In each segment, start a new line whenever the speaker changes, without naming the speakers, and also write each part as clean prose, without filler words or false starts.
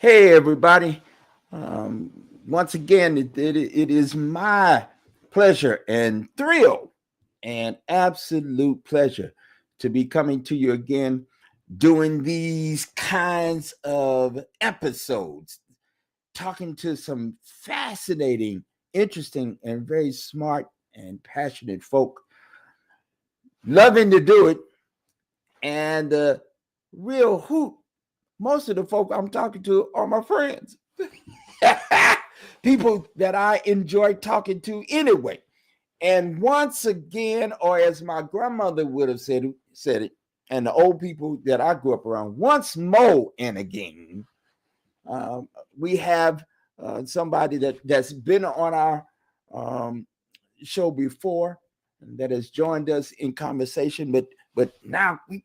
Hey, everybody. Um, Once again, it is my pleasure and thrill and absolute pleasure to be coming to you again doing these kinds of episodes, talking to some fascinating, interesting, and very smart and passionate folk, loving to do it. And real hoot, most of the folk I'm talking to are my friends. People that I enjoy talking to anyway. And once again, or as my grandmother would have said it, and the old people that I grew up around, once more and again, um, we have somebody that's been on our um, show before that has joined us in conversation, but now we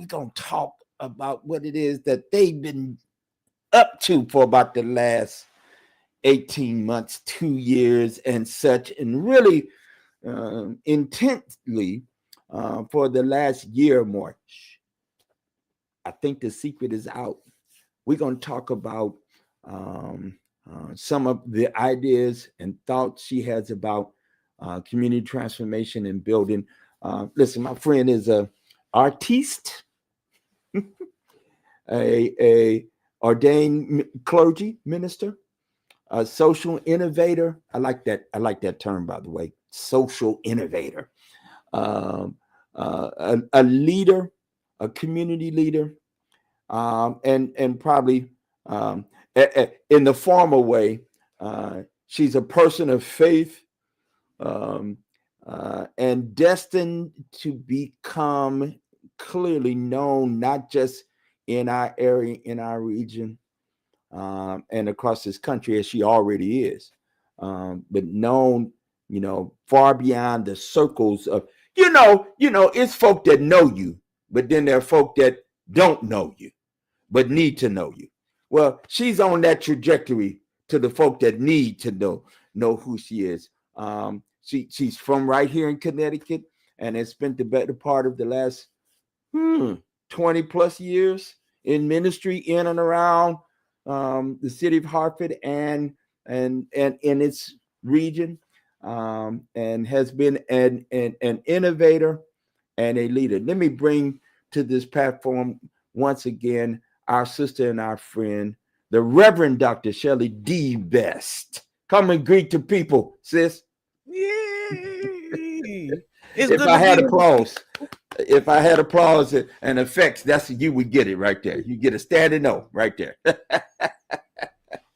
gonna talk about what it is that they've been up to for about the last 18 months, 2 years, and such, and really intently for the last year or more. I think the secret is out. We're going to talk about um, some of the ideas and thoughts she has about community transformation and building. Listen, my friend is a artiste, a ordained clergy minister, a social innovator. I like that. I like that term, by the way. Social innovator, um, a leader, a community leader, and probably in the formal way, she's a person of faith um, and destined to become clearly known, not just in our area, in our region, and across this country as she already is, but known, far beyond the circles of, it's folk that know you, but then there are folk that don't know you, but need to know you. Well, she's on that trajectory to the folk that need to know who she is. She's from right here in Connecticut and has spent the better part of the last 20 plus years in ministry in and around the city of Hartford and in its region, and has been an innovator and a leader. Let me bring to this platform once again our sister and our friend, the Reverend Dr. Shelley D. Best. Come and greet the people, sis.
Yay!
If I had applause, and effects, that's you would get it right there. You get a standing O right there.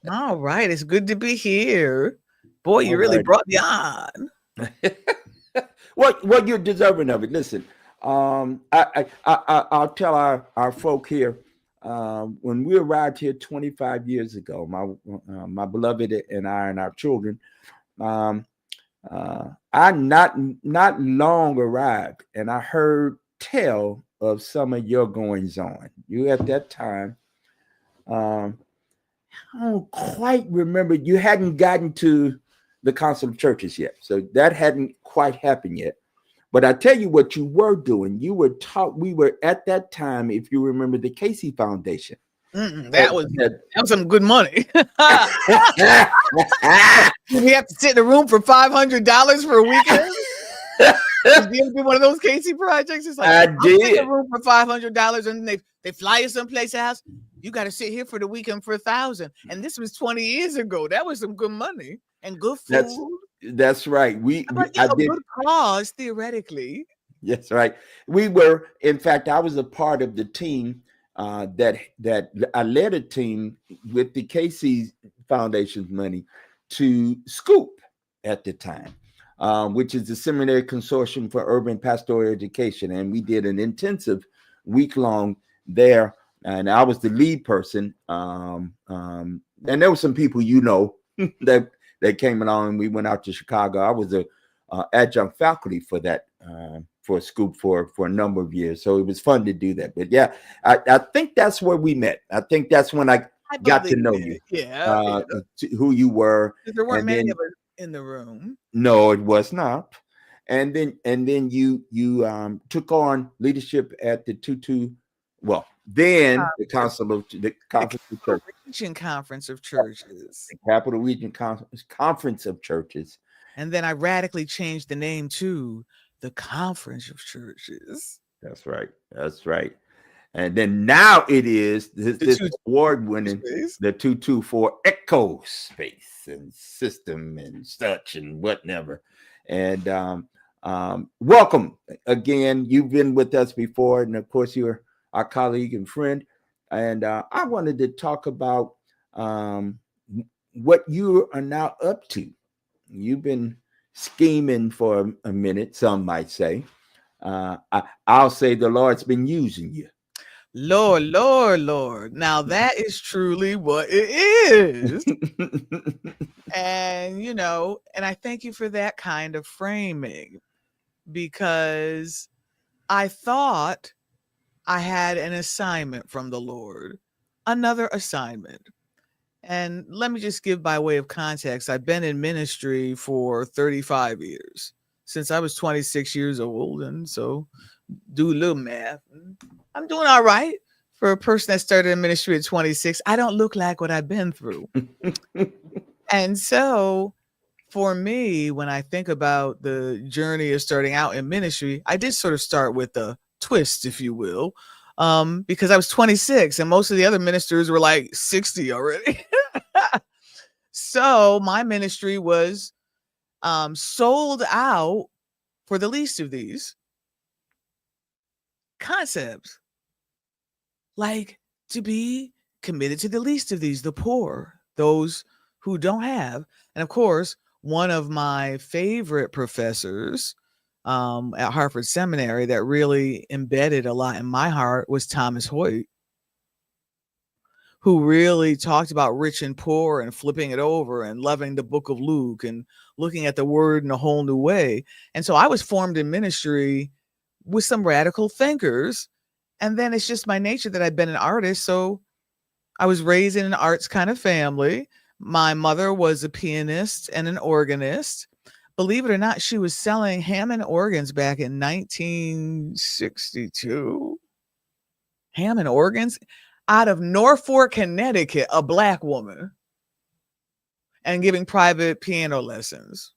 All right, it's good to be here. Boy, you
All
really
right.
brought me on.
Well, you're deserving of it. Listen, I'll tell our folk here. When we arrived here 25 years ago, my beloved and I and our children, um, I not long arrived, and I heard tell of some of your goings on. You at that time, um, I don't quite remember. You hadn't gotten to the Council of Churches yet, so that hadn't quite happened yet. But I tell you what you were doing. You were taught. We were at that time, if you remember, the Casey Foundation.
That was some good money. We have to sit in a room for $500 for a weekend. Did you ever do one of those Casey projects? It's like
I
I'll sit in
did.
a room for $500, and they fly you someplace else. You got to sit here for the weekend for $1,000. And this was 20 years ago. That was some good money and good food.
That's right. I did.
Good cause theoretically.
Yes, right. We were, in fact, I was a part of the team that I led a team with the Casey Foundation's money to Scoop at the time, which is the Seminary Consortium for Urban Pastoral Education, and we did an intensive week-long there, and I was the lead person. And there were some people that came along, and we went out to Chicago. I was a adjunct faculty for that. For Scoop for a number of years. So it was fun to do that. But yeah, I think that's where we met. I think that's when I got to know you.
Yeah.
Who you were.
There weren't many of us in the room.
No, it was not. And then you took on leadership at the Then the Conference of Churches,
Region Conference of Churches.
the Capital Region Conference of Churches.
And then I radically changed the name to the Conference of Churches.
That's right. That's right. And then now it is this award winning the 224 Echo Space and System and such and whatever. And welcome again. You've been with us before, and of course you're our colleague and friend. And I wanted to talk about what you are now up to. You've been scheming for a minute, some might say. I'll say the Lord's been using you.
Lord, Lord, Lord. Now that is truly what it is. And, and I thank you for that kind of framing, because I thought I had an assignment from the Lord, another assignment. And let me just give by way of context. I've been in ministry for 35 years, since I was 26 years old. And so do a little math. I'm doing all right for a person that started in ministry at 26. I don't look like what I've been through. And so for me, when I think about the journey of starting out in ministry, I did sort of start with a twist, if you will, because I was 26 and most of the other ministers were like 60 already. So my ministry was sold out for the least of these concepts, like to be committed to the least of these, the poor, those who don't have. And of course, one of my favorite professors at Harvard Seminary that really embedded a lot in my heart was Thomas Hoyt, who really talked about rich and poor and flipping it over and loving the book of Luke and looking at the word in a whole new way. And so I was formed in ministry with some radical thinkers. And then it's just my nature that I've been an artist. So I was raised in an arts kind of family. My mother was a pianist and an organist. Believe it or not, she was selling Hammond organs back in 1962. Hammond organs out of Norfolk, Connecticut, a Black woman, and giving private piano lessons.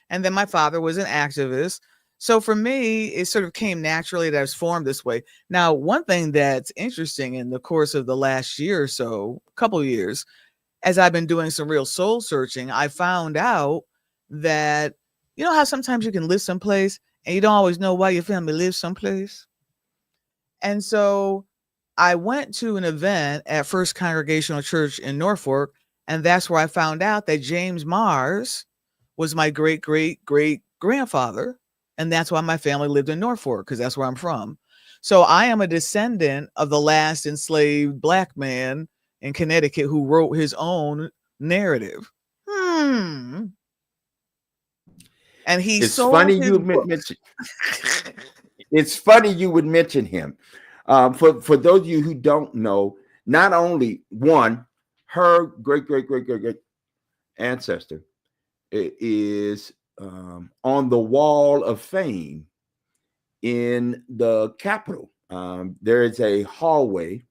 And then my father was an activist. So for me, it sort of came naturally that I was formed this way. Now, one thing that's interesting in the course of the last year or so, couple of years, as I've been doing some real soul searching, I found out that, you know how sometimes you can live someplace and you don't always know why your family lives someplace? And so I went to an event at First Congregational Church in Norfolk, and that's where I found out that James Mars was my great, great, great grandfather. And that's why my family lived in Norfolk, because that's where I'm from. So I am a descendant of the last enslaved Black man in Connecticut who wrote his own narrative. And he sold
funny
his
you mention. It's funny you would mention him. For those of you who don't know, not only one, her great ancestor is on the wall of fame in the Capitol. There is a hallway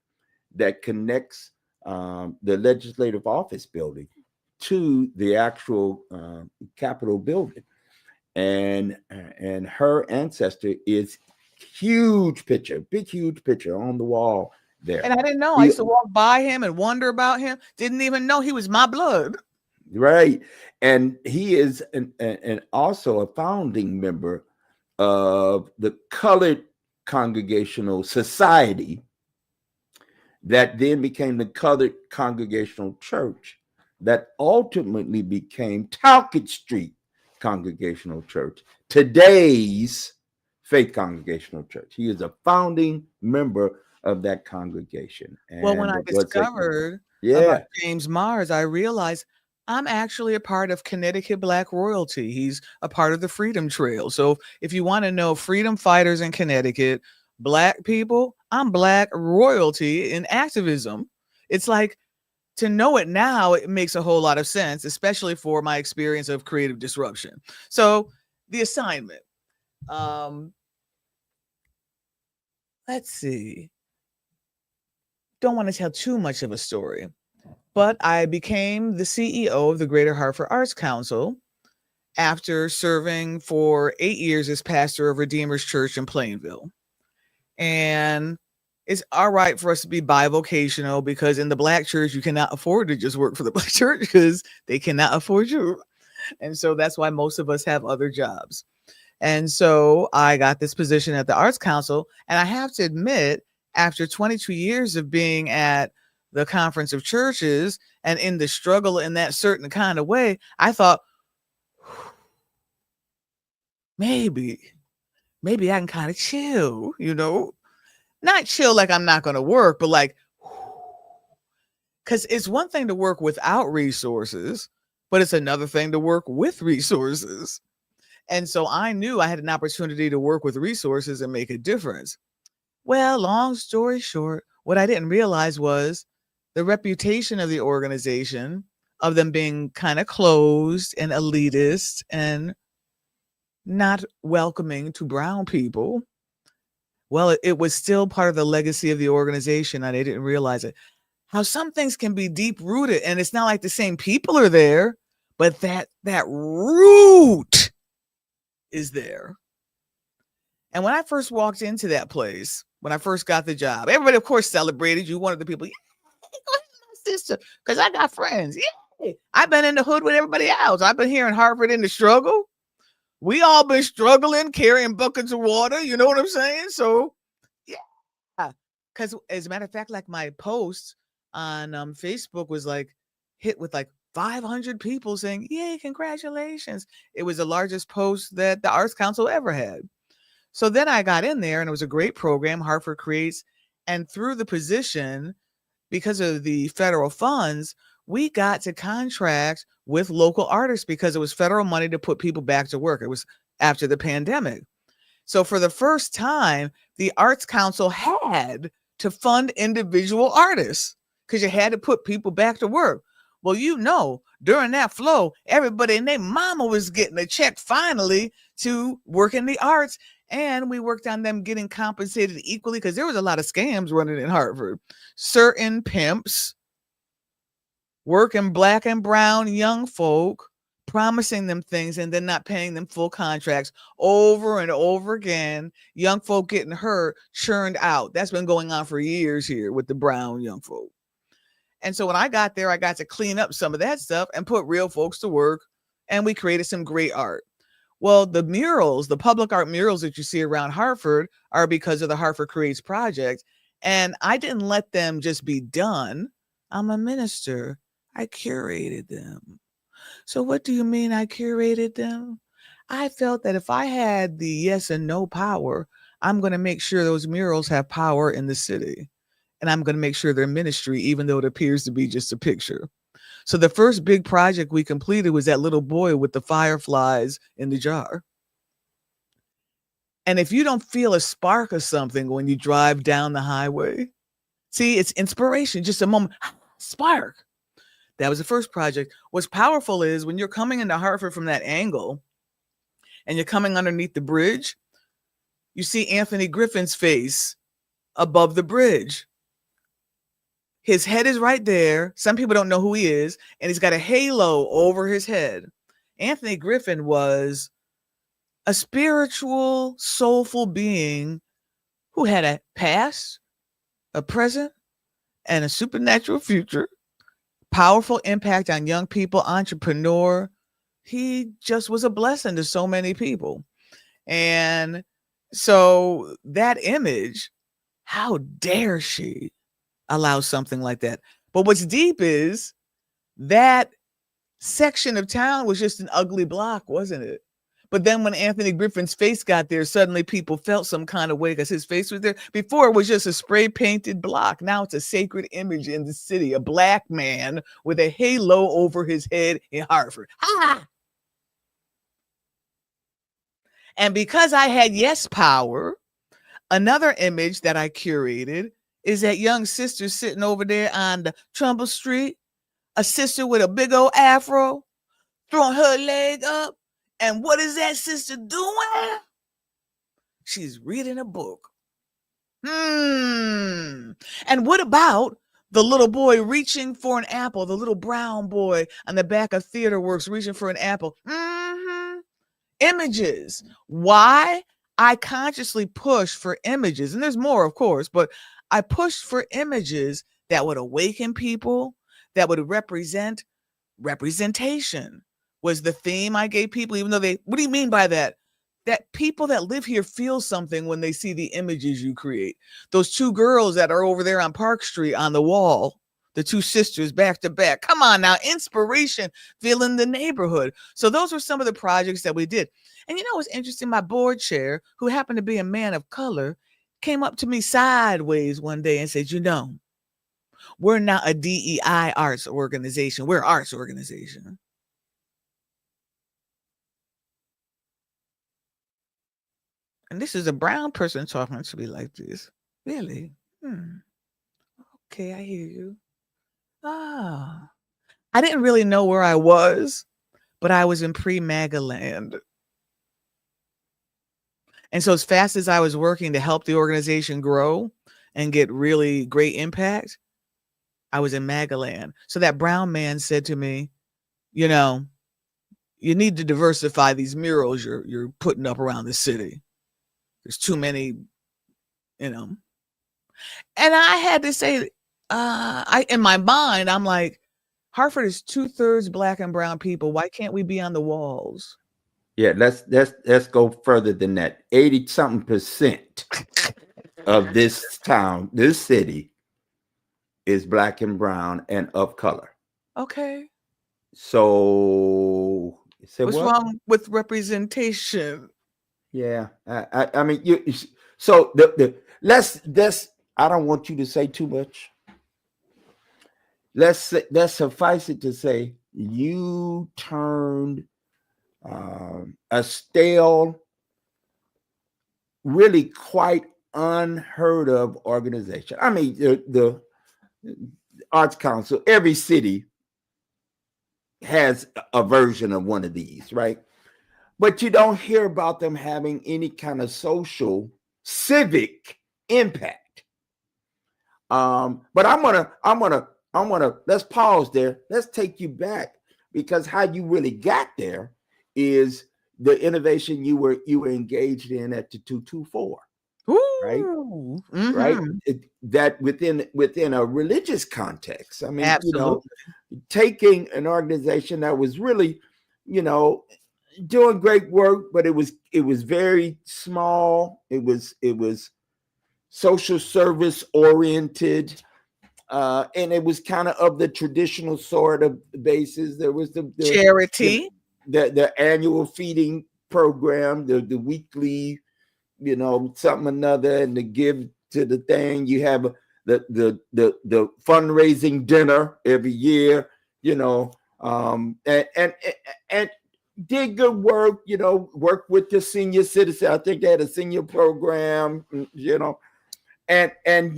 that connects the legislative office building to the actual Capitol building, and her ancestor is huge picture on the wall there.
And I didn't know. I used to walk by him and wonder about him. Didn't even know he was my blood.
Right. And he is an also a founding member of the Colored Congregational Society that then became the Colored Congregational Church that ultimately became Talcott Street Congregational Church, today's Faith Congregational Church. He is a founding member of that congregation. And
well, when I discovered about James Mars, I realized I'm actually a part of Connecticut Black royalty. He's a part of the Freedom Trail. So if you want to know freedom fighters in Connecticut, Black people, I'm Black royalty in activism. It's like, to know it now, it makes a whole lot of sense, especially for my experience of creative disruption. So the assignment, let's see. don't want to tell too much of a story, but I became the CEO of the Greater Hartford Arts Council after serving for 8 years as pastor of Redeemer's Church in Plainville. And it's all right for us to be bivocational because in the Black church, you cannot afford to just work for the Black church because they cannot afford you. And so that's why most of us have other jobs. And so I got this position at the Arts Council. And I have to admit, after 22 years of being at the Conference of Churches and in the struggle in that certain kind of way, I thought, maybe I can kind of chill, not chill like I'm not going to work, but like, because it's one thing to work without resources, but it's another thing to work with resources. And so I knew I had an opportunity to work with resources and make a difference. Well, long story short, what I didn't realize was the reputation of the organization, of them being kind of closed and elitist and not welcoming to brown people. Well, it was still part of the legacy of the organization, and they didn't realize it. How some things can be deep rooted, and it's not like the same people are there, but that root is there. And when I first walked into that place, when I first got the job, everybody, of course, celebrated you. One of the people, yeah, go ahead, my sister, because I got friends. Yeah, I've been in the hood with everybody else. I've been here in Hartford in the struggle. We all been struggling, carrying buckets of water. You know what I'm saying? So, yeah. Because as a matter of fact, like my post on Facebook was like hit with like 500 people saying, yay, congratulations. It was the largest post that the Arts Council ever had. So then I got in there and it was a great program, Hartford Creates. And through the position, because of the federal funds, we got to contract with local artists because it was federal money to put people back to work. It was after the pandemic. So for the first time, the Arts Council had to fund individual artists because you had to put people back to work. Well, during that flow, everybody and their mama was getting a check finally to work in the arts. And we worked on them getting compensated equally because there was a lot of scams running in Hartford. Certain pimps working Black and brown young folk, promising them things and then not paying them full contracts over and over again. Young folk getting hurt, churned out. That's been going on for years here with the brown young folk. And so when I got there, I got to clean up some of that stuff and put real folks to work. And we created some great art. Well, the murals, the public art murals that you see around Hartford are because of the Hartford Creates project. And I didn't let them just be done. I'm a minister. I curated them. So what do you mean I curated them? I felt that if I had the yes and no power, I'm going to make sure those murals have power in the city. And I'm going to make sure they're ministry, even though it appears to be just a picture. So the first big project we completed was that little boy with the fireflies in the jar. And if you don't feel a spark of something when you drive down the highway, see, it's inspiration, just a moment, spark. That was the first project. What's powerful is when you're coming into Hartford from that angle and you're coming underneath the bridge, you see Anthony Griffin's face above the bridge. His head is right there. Some people don't know who he is, and he's got a halo over his head. Anthony Griffin was a spiritual, soulful being who had a past, a present, and a supernatural future. Powerful impact on young people, entrepreneur. He just was a blessing to so many people. And so that image, how dare she allow something like that? But what's deep is that section of town was just an ugly block, wasn't it? But then when Anthony Griffin's face got there, suddenly people felt some kind of way because his face was there. Before it was just a spray painted block. Now it's a sacred image in the city, a Black man with a halo over his head in Hartford. Ah! And because I had yes power, another image that I curated is that young sister sitting over there on the Trumbull Street, a sister with a big old afro, throwing her leg up. And what is that sister doing? She's reading a book. And what about the little boy reaching for an apple, the little brown boy on the back of Theater Works reaching for an apple? Images. Why? I consciously push for images, and there's more, of course, but I pushed for images that would awaken people, that would represent representation was the theme I gave people, even though what do you mean by that? That people that live here feel something when they see the images you create. Those two girls that are over there on Park Street on the wall, the two sisters back to back. Come on now, inspiration, filling the neighborhood. So those were some of the projects that we did. And you know what's interesting? My board chair, who happened to be a man of color, came up to me sideways one day and said, we're not a DEI arts organization. We're an arts organization. And this is a brown person talking to me like this. Really? Okay, I hear you. I didn't really know where I was, but I was in pre-MAGA land. And so as fast as I was working to help the organization grow and get really great impact, I was in MAGA land. So that brown man said to me, you need to diversify these murals you're putting up around the city. There's too many, And I had to say, in my mind, I'm like, Hartford is 2/3 Black and brown people. Why can't we be on the walls?
Yeah, let's go further than that. 80-something% of this town, this city, is Black and brown and of color.
Okay.
So
what's wrong with representation?
Yeah, I mean, so let's I don't want you to say too much. Let's suffice it to say you turned a stale, really quite unheard of organization. I mean, the Arts Council, every city has a version of one of these, right? But you don't hear about them having any kind of social, civic impact. But I'm gonna let's pause there. Let's take you back, because how you really got there is the innovation you were engaged in at the 224. Right? Right? That within a religious context. I mean,
absolutely.
Taking an organization that was really, doing great work, but it was very small. It was social service oriented, and it was kind of the traditional sort of basis. There was the
charity,
the annual feeding program, the weekly, something another, and to give to the thing. You have the fundraising dinner every year, and did good work, work with the senior citizen. I think they had a senior program, and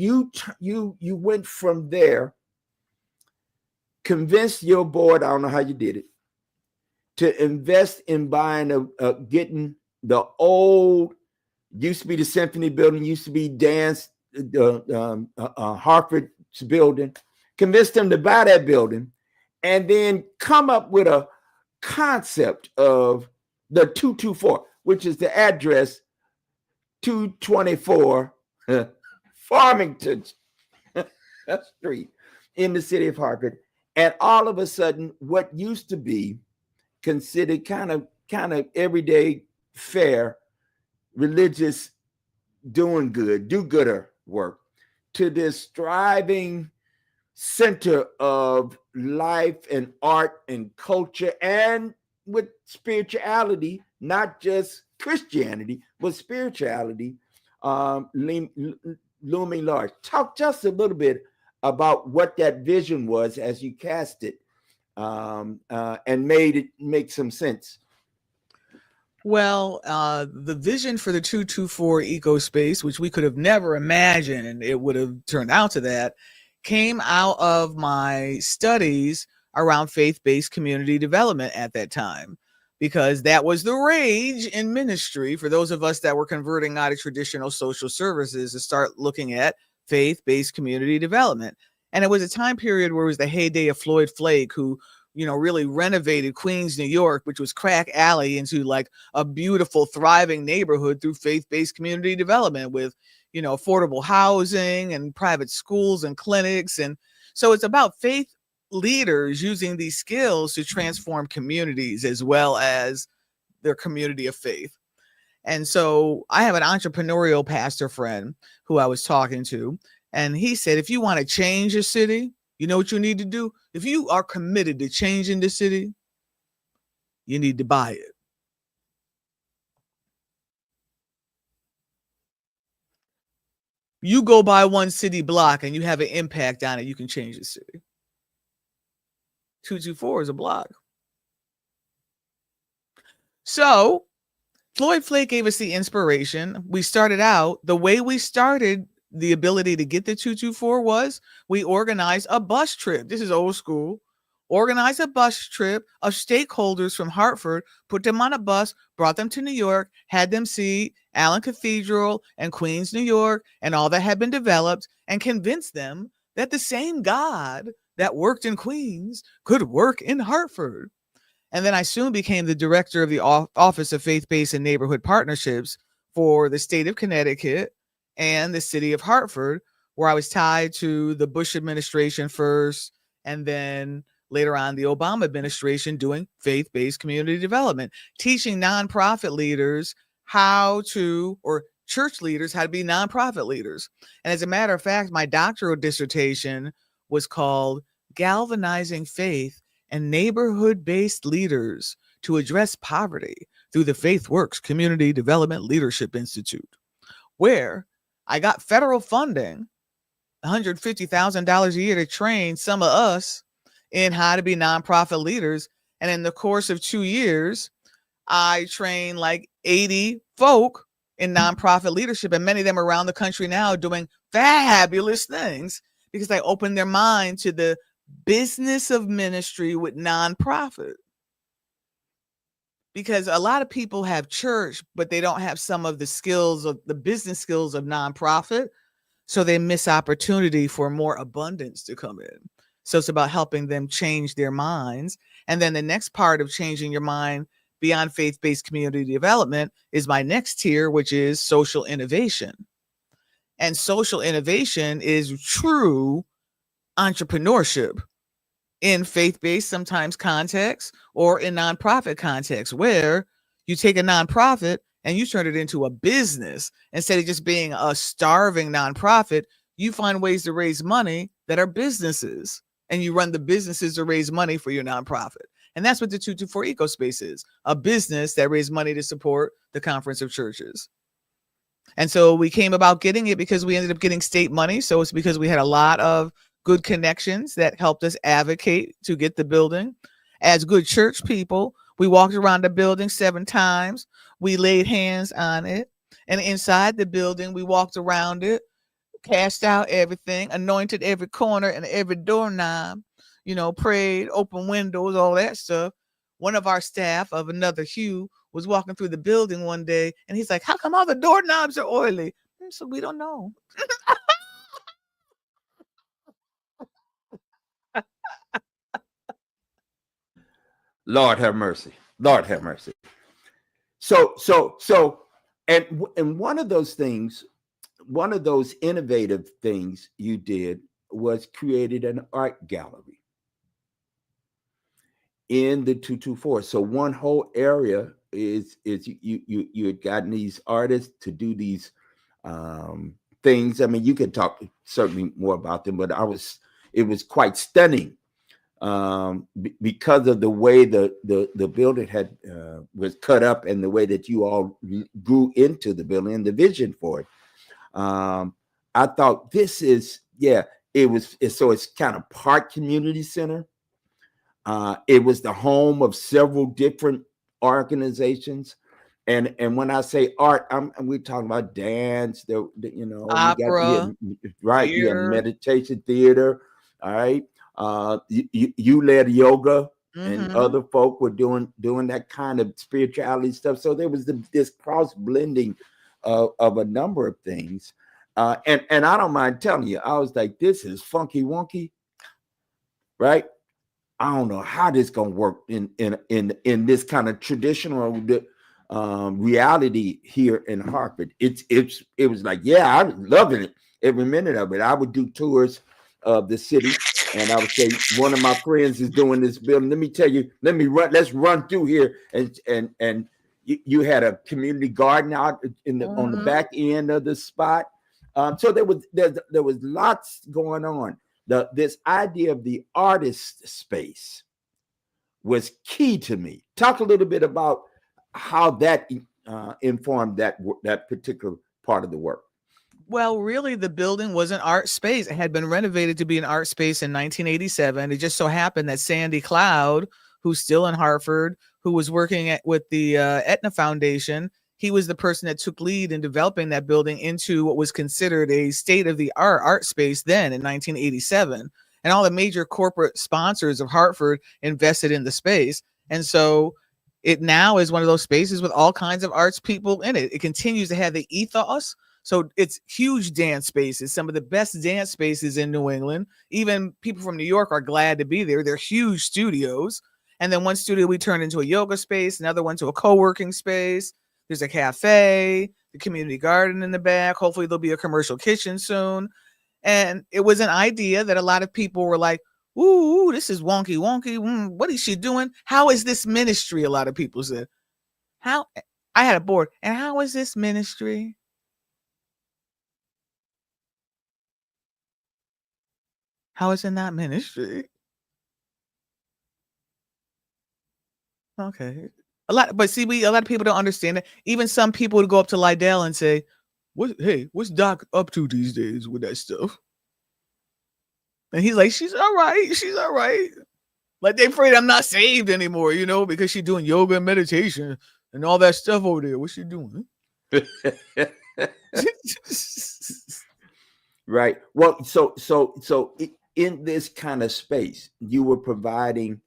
you went from there, convinced your board, I don't know how you did it, to invest in buying getting the old, used to be the Symphony Building, used to be dance, Hartford's building, convinced them to buy that building, and then come up with a concept of the 224, which is the address 224 Farmington Street in the city of Hartford. And all of a sudden, what used to be considered kind of everyday fare, religious, do-gooder work, to this thriving center of life and art and culture, and with spirituality, not just Christianity, but spirituality looming large. Talk just a little bit about what that vision was as you cast it, and made it make some sense.
Well, the vision for the 224 eco space, which we could have never imagined, and it would have turned out to that, came out of my studies around faith-based community development at that time. because that was the rage in ministry for those of us that were converting out of traditional social services to start looking at faith-based community development. And it was a time period where it was the heyday of Floyd Flake, who, really renovated Queens, New York, which was crack alley, into like a beautiful, thriving neighborhood through faith-based community development with, affordable housing and private schools and clinics. And so it's about faith leaders using these skills to transform communities as well as their community of faith. And so I have an entrepreneurial pastor friend who I was talking to, and he said, if you want to change your city, you know what you need to do? If you are committed to changing the city, you need to buy it. You go by one city block and you have an impact on it, you can change the city. 224 is a block. So Floyd Flake gave us the inspiration. We started out, the way we started the ability to get the 224 was we organized a bus trip. This is old school. Organized a bus trip of stakeholders from Hartford, put them on a bus, brought them to New York, had them see Allen Cathedral and Queens, New York, and all that had been developed, and convinced them that the same God that worked in Queens could work in Hartford. And then I soon became the director of the Office of Faith-Based and Neighborhood Partnerships for the state of Connecticut and the city of Hartford, where I was tied to the Bush administration first, and then later on the Obama administration, doing faith-based community development, teaching nonprofit leaders or church leaders how to be nonprofit leaders. And as a matter of fact, my doctoral dissertation was called Galvanizing Faith and Neighborhood-Based Leaders to Address Poverty through the Faith Works Community Development Leadership Institute, where I got federal funding, $150,000 a year, to train some of us in how to be nonprofit leaders. And in the course of 2 years, I trained like 80 folk in nonprofit leadership, and many of them around the country now doing fabulous things because I opened their mind to the business of ministry with nonprofit. Because a lot of people have church, but they don't have some of the skills of the business skills of nonprofit. So they miss opportunity for more abundance to come in. So it's about helping them change their minds. And then the next part of changing your mind beyond faith-based community development is my next tier, which is social innovation. And social innovation is true entrepreneurship in faith-based sometimes context or in nonprofit context, where you take a nonprofit and you turn it into a business. Instead of just being a starving nonprofit, you find ways to raise money that are businesses, and you run the businesses to raise money for your nonprofit. And that's what the 224 Ecospace is, a business that raised money to support the Conference of Churches. And so we came about getting it because we ended up getting state money. So it's because we had a lot of good connections that helped us advocate to get the building. As good church people, we walked around the building 7 times. We laid hands on it. And inside the building, we walked around it, cast out everything, anointed every corner and every doorknob, prayed, open windows, all that stuff. One of our staff of another hue was walking through the building one day, and he's like, how come all the doorknobs are oily? So we don't know.
Lord have mercy. Lord have mercy. So, and one of those things, one of those innovative things you did was created an art gallery in the 224. So one whole area is you had gotten these artists to do these things. I mean, you could talk certainly more about them, but it was quite stunning because of the way the building had was cut up and the way that you all grew into the building and the vision for it. I thought this is, it's kind of part community center. It was the home of several different organizations. And when I say art, we're talking about dance,
Opera,
right? You have meditation theater. All right. You led yoga and
Mm-hmm.
other folk were doing that kind of spirituality stuff. So there was this cross blending of a number of things. And I don't mind telling you, I was like, this is funky wonky, right? I don't know how this gonna work in this kind of traditional reality here in Hartford. It was like, yeah, I was loving it every minute of it. I would do tours of the city, and I would say, one of my friends is doing this building. Let me tell you, let's run through here, and you had a community garden out on the
Mm-hmm.
back end of the spot. So there was lots going on. This idea of the artist space was key to me. Talk a little bit about how that informed that particular part of the work.
Well, really, the building was an art space. It had been renovated to be an art space in 1987. It just so happened that Sandy Cloud, who's still in Hartford, who was working with the Aetna Foundation, he was the person that took lead in developing that building into what was considered a state of the art space then in 1987. And all the major corporate sponsors of Hartford invested in the space. And so it now is one of those spaces with all kinds of arts people in it. It continues to have the ethos, so it's huge dance spaces, some of the best dance spaces in New England. Even people from New York are glad to be there. They're huge studios. And then one studio we turned into a yoga space, another one to a co-working space. There's a cafe, the community garden in the back. Hopefully there'll be a commercial kitchen soon. And it was an idea that a lot of people were like, ooh, this is wonky, wonky. What is she doing? How is this ministry? A lot of people said. How? I had a board. And how is this ministry? How is it not ministry? Okay. A lot of people don't understand it. Even some people would go up to Lydell and say, what's Doc up to these days with that stuff? And he's like, she's all right. She's all right. Like they afraid I'm not saved anymore, because she's doing yoga and meditation and all that stuff over there. What's she doing?
Right. Well, so in this kind of space, you were providing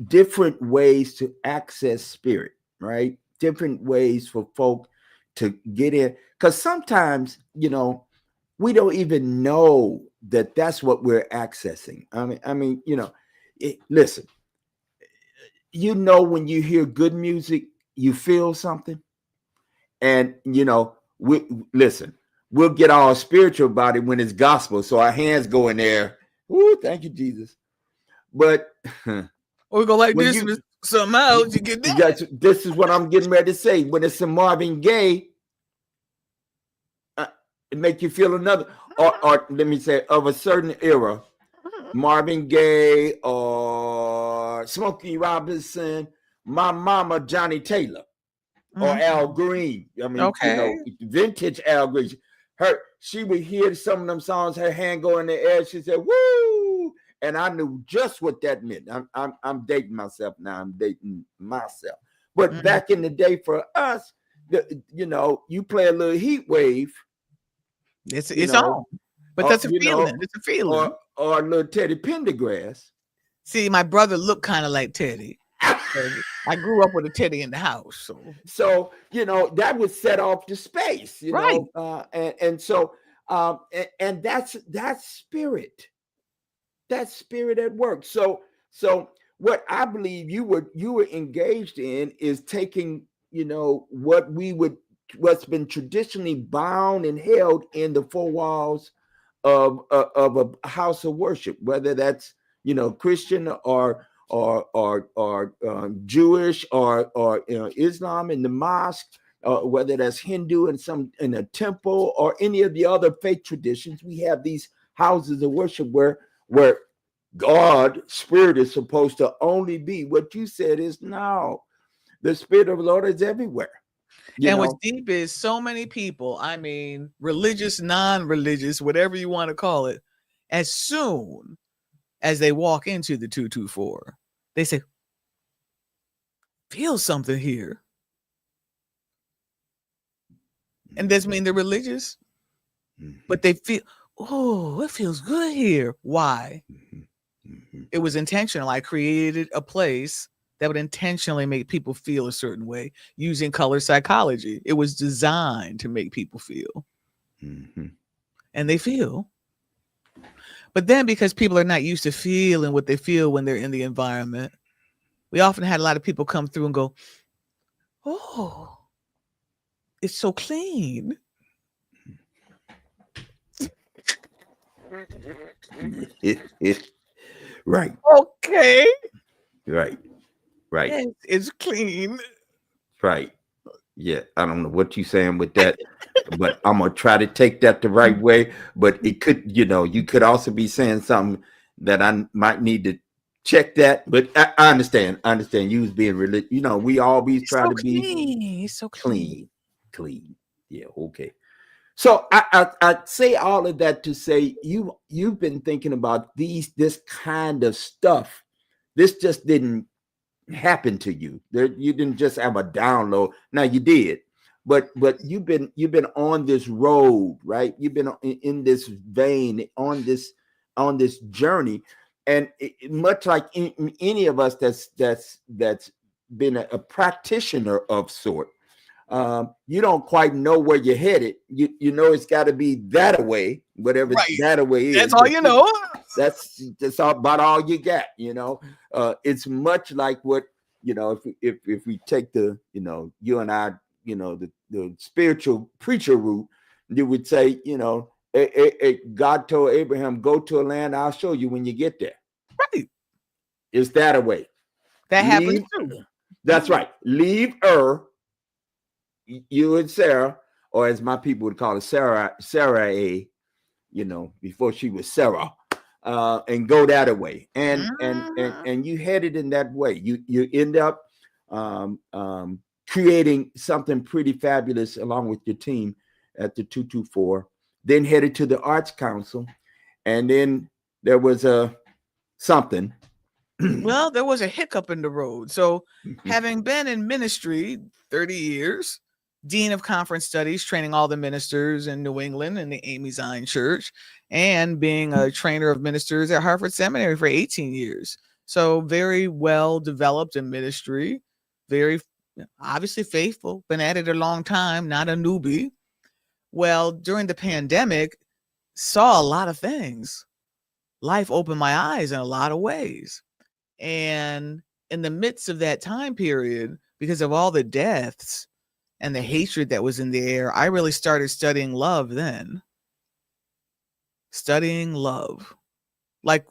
different ways to access spirit, right? Different ways for folk to get in, because sometimes we don't even know that that's what we're accessing. I mean, listen, when you hear good music, you feel something, and we listen. We'll get all spiritual about it when it's gospel, so our hands go in there. Ooh, thank you, Jesus. But
or go like
when
this and something else, you get that.
this is what I'm getting ready to say. When it's some Marvin Gaye, it make you feel another, or let me say, of a certain era, Marvin Gaye or Smokey Robinson, my mama Johnny Taylor, or Al Green. I mean,
Okay.
vintage Al Green. She would hear some of them songs, her hand go in the air. She said, "Woo!" And I knew just what that meant. I'm dating myself now. I'm dating myself. But back in the day, for us, you play a little Heat Wave.
It's on, but that's a feeling. It's a feeling.
Or a little Teddy Pendergrass.
See, my brother looked kind of like Teddy. I grew up with a Teddy in the house,
so that would set off the space,
right.
And so and that's spirit. That's spirit at work. So what I believe you were engaged in is taking what's been traditionally bound and held in the four walls of a house of worship, whether that's Christian or Jewish or Islam in the mosque, whether that's Hindu in a temple or any of the other faith traditions. We have these houses of worship where God spirit is supposed to only be. What you said is no, the spirit of the Lord is everywhere.
And what's deep is so many people, I mean, religious, non-religious, whatever you want to call it, as soon as they walk into the 224, they say, feel something here. And doesn't mean they're religious, but they feel, oh, it feels good here. Why?
Mhm.
It was intentional. I created a place that would intentionally make people feel a certain way using color psychology. It was designed to make people feel,
Mhm.
and they feel. But then because people are not used to feeling what they feel when they're in the environment, we often had a lot of people come through and go, "Oh, it's so clean."
Right,
Okay.
right, right,
Yes, it's clean.
right. Yeah, I don't know what you're saying with that, but I'm gonna try to take that the right way. But it could, you could also be saying something that I might need to check that. But I understand. I understand you was being religious. We always
It's
try
so
to be
clean. It's so clean.
clean, clean. Yeah, okay. So I say all of that to say you've been thinking about this kind of stuff. This just didn't happen to you. You didn't just have a download. Now you did, but you've been on this road, right? You've been in this vein, on this journey, and much like any of us that's been a practitioner of sort. You don't quite know where you're headed. You know it's got to be that way, whatever
Right.
that way is.
That's all
But
you know.
that's all about all you got. It's much like what if we take the you and I the spiritual preacher route, you would say God told Abraham, go to a land I'll show you when you get there.
Right.
It's that a way.
That happens
Leave.
too.
That's right. Leave you and Sarah, or as my people would call it, Sarah, before she was Sarah, and go that way. And you headed in that way. You end up creating something pretty fabulous along with your team at the 224. Then headed to the Arts Council, and then there was a something.
Well, there was a hiccup in the road. So, having been in ministry 30 years, dean of conference studies, training all the ministers in New England in the Amy Zion Church, and being a trainer of ministers at Harvard Seminary for 18 years. So, very well developed in ministry, very obviously faithful, been at it a long time, not a newbie. Well, during the pandemic, saw a lot of things. Life opened my eyes in a lot of ways. And in the midst of that time period, because of all the deaths and the hatred that was in the air, I really started studying love then. Studying love. Like,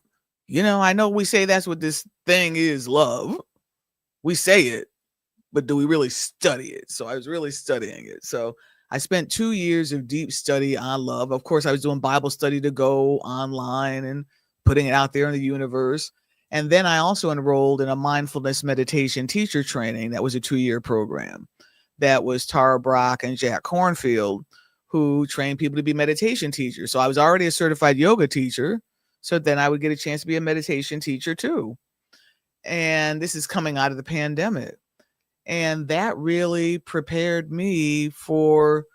I know we say that's what this thing is, love. We say it, but do we really study it? So I was really studying it. So I spent 2 years of deep study on love. Of course, I was doing Bible study to go online and putting it out there in the universe. And then I also enrolled in a mindfulness meditation teacher training that was a 2-year program. That was Tara Brock and Jack Cornfield, who trained people to be meditation teachers. So I was already a certified yoga teacher. So then I would get a chance to be a meditation teacher too. And this is coming out of the pandemic. And that really prepared me for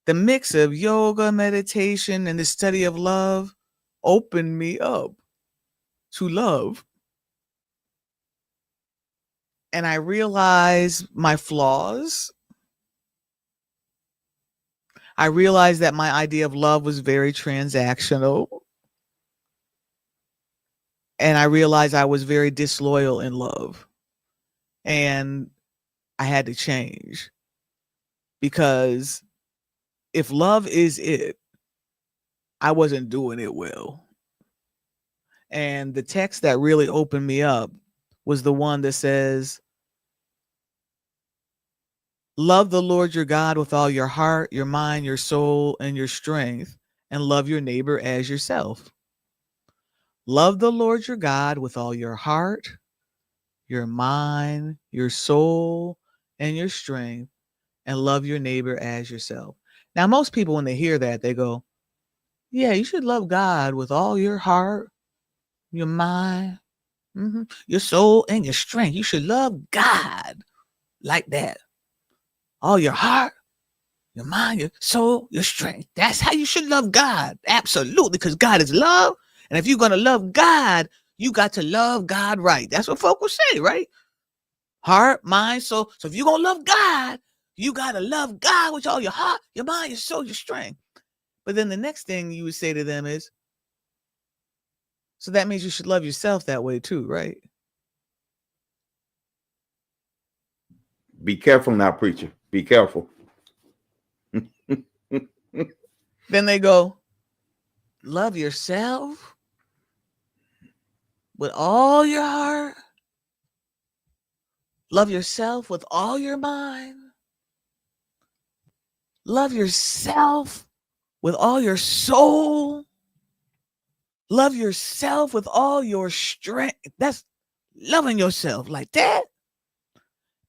the mix of yoga, meditation, and the study of love opened me up to love. And I realized my flaws. I realized that my idea of love was very transactional. And I realized I was very disloyal in love. And I had to change. Because if love is it, I wasn't doing it well. And the text that really opened me up was the one that says, love the Lord your God with all your heart, your mind, your soul, and your strength, and love your neighbor as yourself. Love the Lord your God with all your heart, your mind, your soul, and your strength, and love your neighbor as yourself. Now, most people, when they hear that, they go, yeah, you should love God with all your heart, your mind, your soul, and your strength. You should love God like that. All your heart, your mind, your soul, your strength. That's how you should love God. Absolutely, because God is love. And if you're going to love God, You got to love God right. That's what folk will say, right? Heart, mind, soul. So if you're going to love God, you got to love God with all your heart, your mind, your soul, your strength. But then the next thing you would say to them is, so that means you should love yourself that way too, right?
Be careful now, preacher. Be careful.
Then they go, love yourself with all your heart. Love yourself with all your mind. Love yourself with all your soul. Love yourself with all your strength. That's loving yourself like that.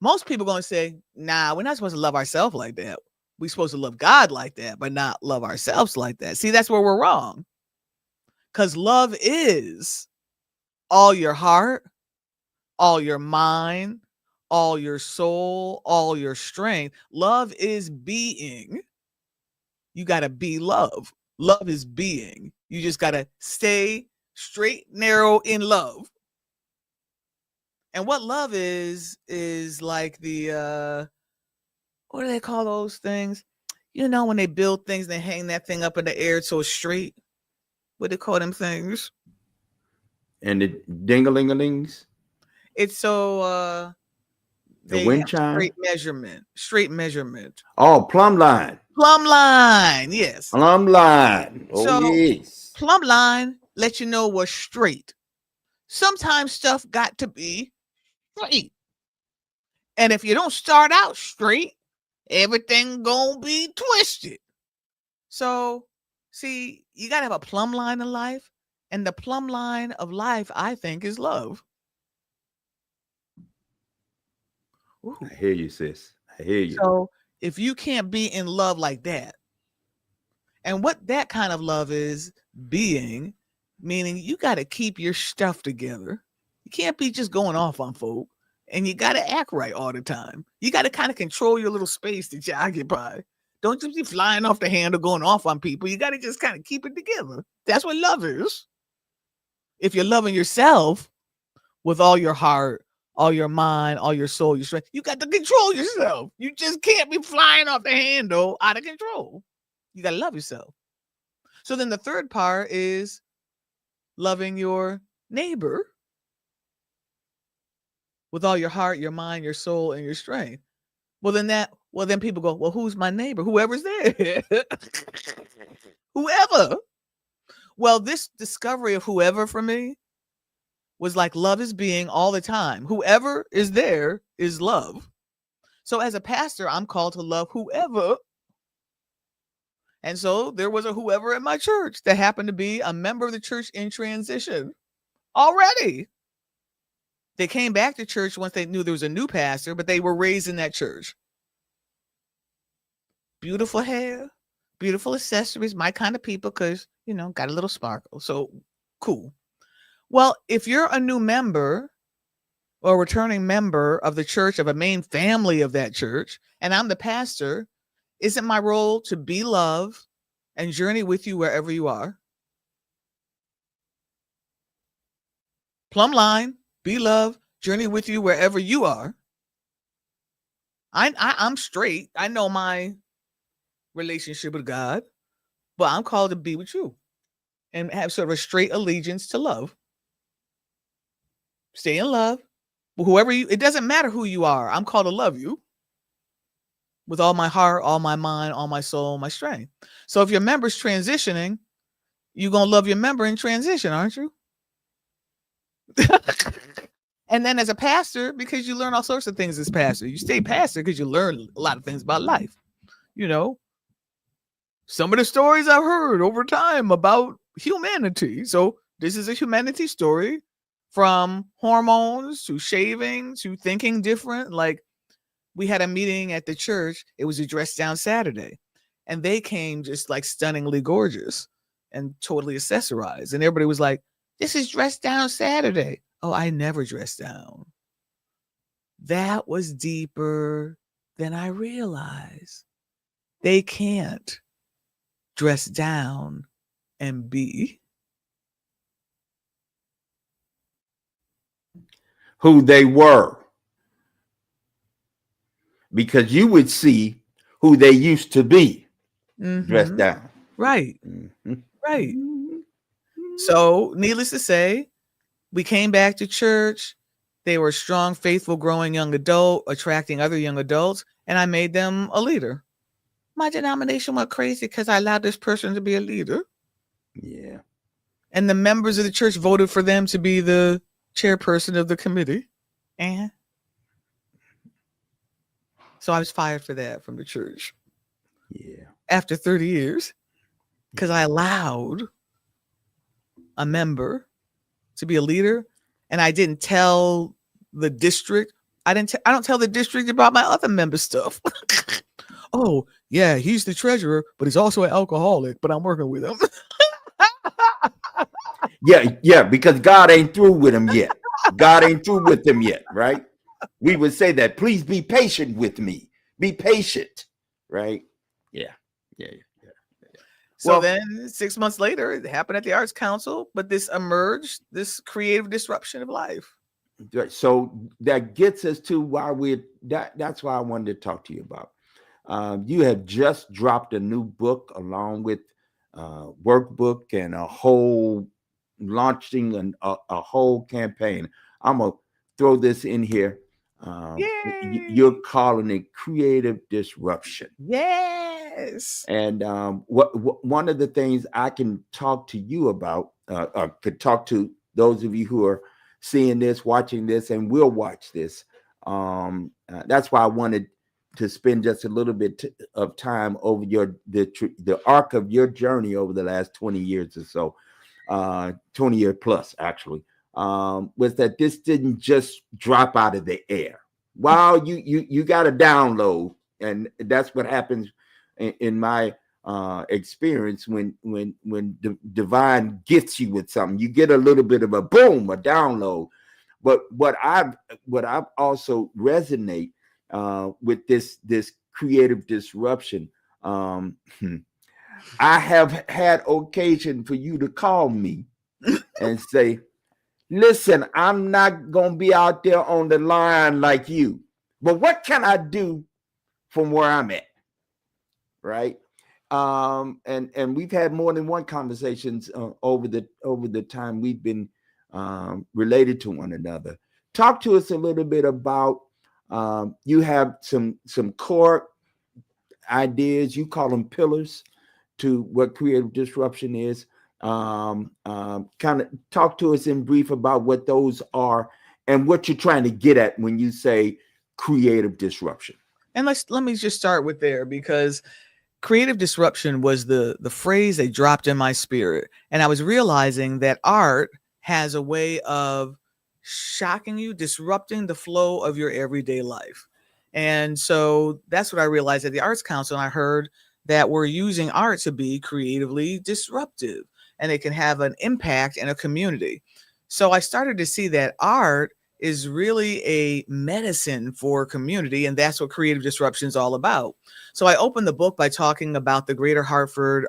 Most people are going to say, nah, we're not supposed to love ourselves like that. We're supposed to love God like that, but not love ourselves like that. See, that's where we're wrong. Because love is all your heart, all your mind, all your soul, all your strength. Love is being. You got to be love. Love is being. You just got to stay straight, narrow in love. And what love is like the, what do they call those things? You know, when they build things, they hang that thing up in the air so it's straight. What do they call them things?
And the ding-a-ling-a-lings.
It's so
The
they
wind
have
chime.
straight measurement.
Oh, plumb line.
Plumb line, yes.
Plumb line. Oh,
So
yes.
plumb line lets you know what's straight. Sometimes stuff got to be straight. And if you don't start out straight, everything gonna be twisted. So, see, you gotta have a plumb line in life. And the plumb line of life, I think, is love. Ooh.
I hear you, sis. I hear you.
So if you can't be in love like that, and what that kind of love is being, meaning you got to keep your stuff together. You can't be just going off on folk, and you got to act right all the time. You got to kind of control your little space that you occupy. Don't just be flying off the handle, going off on people. You got to just kind of keep it together. That's what love is. If you're loving yourself with all your heart, all your mind, all your soul, your strength, you got to control yourself. You just can't be flying off the handle out of control. You got to love yourself. So then the third part is loving your neighbor with all your heart, your mind, your soul, and your strength. Well, then people go, well, who's my neighbor? Whoever's there. Whoever. Well, this discovery of whoever for me was like love is being all the time. Whoever is there is love. So as a pastor, I'm called to love whoever. And so there was a whoever at my church that happened to be a member of the church in transition already. They came back to church once they knew there was a new pastor, but they were raised in that church. Beautiful hair, beautiful accessories, my kind of people, because, you know, got a little sparkle. So cool. Well, if you're a new member or returning member of the church, of a main family of that church, and I'm the pastor, isn't my role to be love and journey with you wherever you are? Plumb line, be love, journey with you wherever you are. I'm straight. I know my relationship with God, but I'm called to be with you and have sort of a straight allegiance to love. Stay in love. Whoever you, it doesn't matter who you are. I'm called to love you with all my heart, all my mind, all my soul, my strength. So if your member's transitioning, you're going to love your member in transition, aren't you? And then as a pastor, because you learn all sorts of things as pastor, you stay pastor because you learn a lot of things about life. You know, some of the stories I've heard over time about humanity. So this is a humanity story, from hormones to shaving to thinking different. Like, we had a meeting at the church. It was a dress down Saturday, and they came just like stunningly gorgeous and totally accessorized. And everybody was like, this is dress down Saturday. Oh, I never dress down. That was deeper than I realized. They can't dress down and be.
who they were, because you would see who they used to be dressed
Mm-hmm.
down.
Right.
Mhm.
Right. So, needless to say, we came back to church. They were strong, faithful, growing young adult, attracting other young adults, and I made them a leader. My denomination went crazy because I allowed this person to be a leader.
Yeah.
And the members of the church voted for them to be the chairperson of the committee. And so I was fired for that from the church
Yeah.
after 30 years because I allowed a member to be a leader, and I didn't tell the district. I don't tell the district about my other member stuff. Oh, yeah, he's the treasurer, but he's also an alcoholic, but I'm working with him.
Yeah, because God ain't through with them yet. God ain't through with them yet, right? We would say that, please be patient with me. Be patient, right? Yeah, yeah, yeah.
So
Well,
then 6 months later, it happened at the Arts Council, but this emerged, this creative disruption of life.
so that gets us to why that's why I wanted to talk to you about. You have just dropped a new book along with workbook and a whole launching a whole campaign. I'm gonna throw this in here. You're
Yay!
calling it creative disruption.
Yes.
And what one of the things I can talk to you about, could talk to those of you who are seeing this, watching this, and will watch this. That's why I wanted to spend just a little bit of time over the arc of your journey over the last 20 years or so, 20 year plus actually, was that this didn't just drop out of the air. Wow, you got a download, and that's what happens in my experience when divine gets you with something. You get a little bit of a boom, a download. But what I've also resonate with this creative disruption. I have had occasion for you to call me and say, listen, I'm not going to be out there on the line like you, but what can I do from where I'm at? Right. And we've had more than one conversations over the time we've been related to one another. Talk to us a little bit about, you have some core ideas, you call them pillars, to what creative disruption is. Kind of talk to us in brief about what those are and what you're trying to get at when you say creative disruption.
And let me just start with there because creative disruption was the phrase they dropped in my spirit, and I was realizing that art has a way of shocking you, disrupting the flow of your everyday life. And so that's what I realized at the Arts Council. And I heard that we're using art to be creatively disruptive and it can have an impact in a community. So I started to see that art is really a medicine for community, and that's what creative disruption is all about. So I opened the book by talking about the Greater Hartford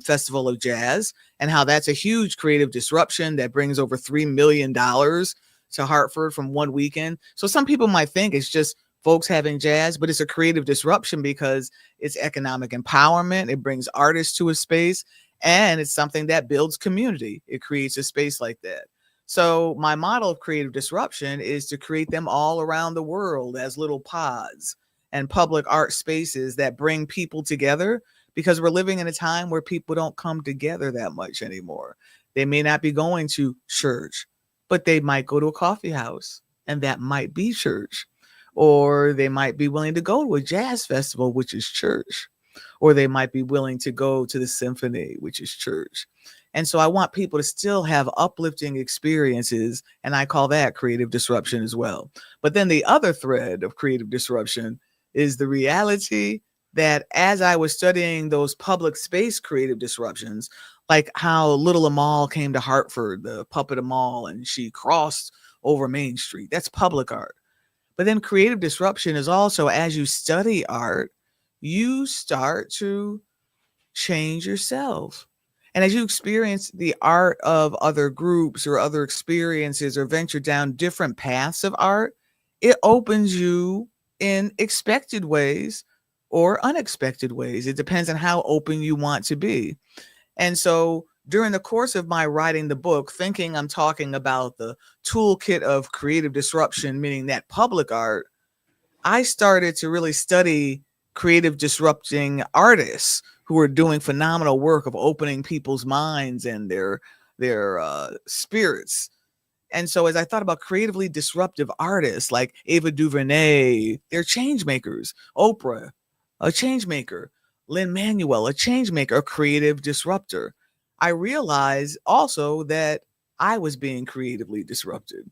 Festival of Jazz and how that's a huge creative disruption that brings over $3 million to Hartford from one weekend. So some people might think it's just folks having jazz, but it's a creative disruption because it's economic empowerment. It brings artists to a space, and it's something that builds community. It creates a space like that. So my model of creative disruption is to create them all around the world as little pods and public art spaces that bring people together, because we're living in a time where people don't come together that much anymore. They may not be going to church, but they might go to a coffee house, and that might be church. Or they might be willing to go to a jazz festival, which is church. Or they might be willing to go to the symphony, which is church. And so I want people to still have uplifting experiences, and I call that creative disruption as well. But then the other thread of creative disruption is the reality that as I was studying those public space creative disruptions, like how Little Amal came to Hartford, the puppet Amal, and she crossed over Main Street. That's public art. But then creative disruption is also, as you study art, you start to change yourself. And as you experience the art of other groups or other experiences or venture down different paths of art, it opens you in expected ways or unexpected ways. It depends on how open you want to be. And so during the course of my writing the book, thinking I'm talking about the toolkit of creative disruption, meaning that public art, I started to really study creative disrupting artists who are doing phenomenal work of opening people's minds and their spirits. And so as I thought about creatively disruptive artists like Ava DuVernay, they're change makers. Oprah, a change maker. Lin-Manuel, a change maker, a creative disruptor. I realized also that I was being creatively disrupted.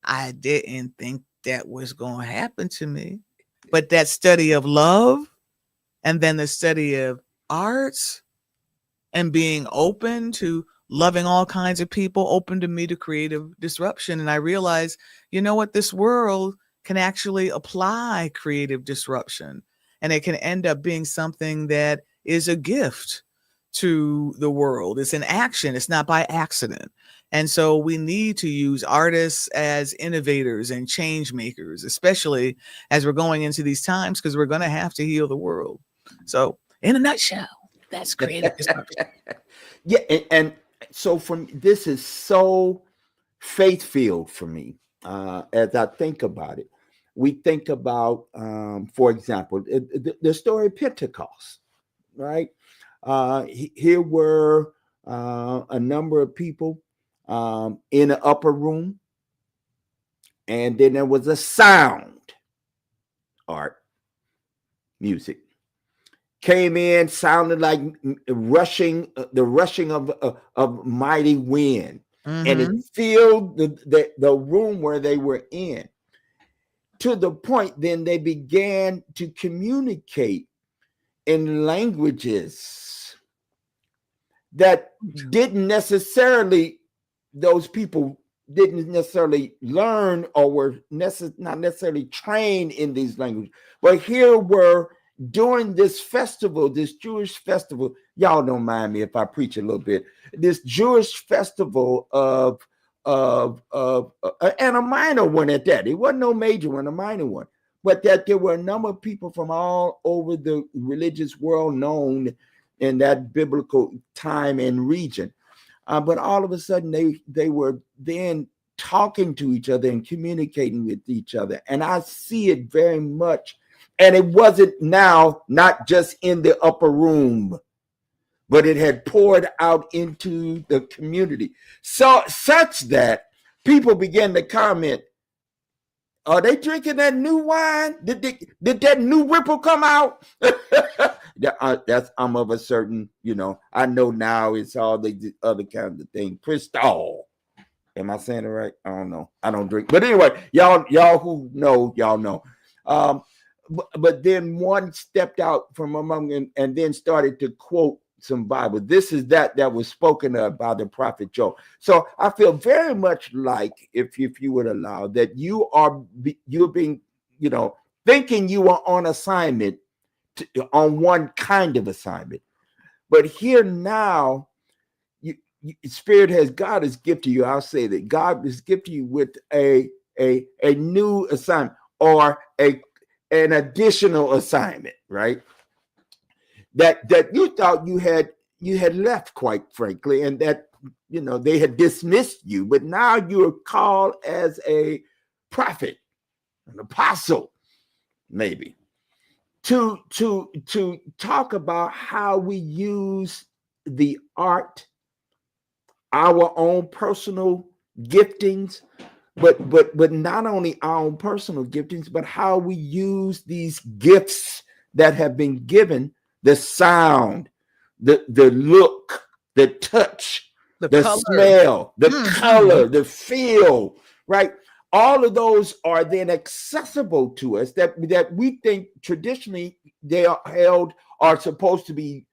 I didn't think that was going to happen to me. But that study of love and then the study of arts and being open to loving all kinds of people opened to me to creative disruption. And I realized, you know what, this world can actually apply creative disruption, and it can end up being something that is a gift to the world. It's an action, it's not by accident. And so we need to use artists as innovators and change makers, especially as we're going into these times, because we're going to have to heal the world. So in a nutshell, that's creative disruption.
Yeah, and so from this is so faith-filled for me as I think about it. We think about, for example, the story of Pentecost, right? Here were a number of people in the upper room, and then there was a sound, art, music. Came in, sounded like rushing, the rushing of mighty wind, and it filled the room where they were in. To the point, then they began to communicate in languages that didn't necessarily, those people didn't necessarily learn or were not necessarily trained in these languages. But here were, during this festival, this Jewish festival, y'all don't mind me if I preach a little bit, this Jewish festival of and a minor one at that. It wasn't no major one, a minor one. But that there were a number of people from all over the religious world known in that biblical time and region. But all of a sudden, they were then talking to each other and communicating with each other. And I see it very much. And it wasn't now not just in the upper room, but it had poured out into the community. So such that people began to comment, are they drinking that new wine? Did that new Ripple come out? I'm of a certain, I know now it's all the other kinds of things. Crystal. Am I saying it right? I don't know. I don't drink. But anyway, y'all who know, y'all know. But then one stepped out from among them and then started to quote some Bible. This is that was spoken of by the prophet Joel. So I feel very much like, if you would allow, that you're being, thinking you are on assignment, on one kind of assignment. But here now, God has gifted you. I'll say that God has gifted you with a new assignment, or an additional assignment, right? That you thought you had left, quite frankly, and that they had dismissed you, but now you are called as a prophet, an apostle, maybe, to talk about how we use the art, our own personal giftings, but not only our own personal giftings, but how we use these gifts that have been given, the sound, the look, the touch, the smell, the color, the feel, right? All of those are then accessible to us that we think traditionally they are supposed to be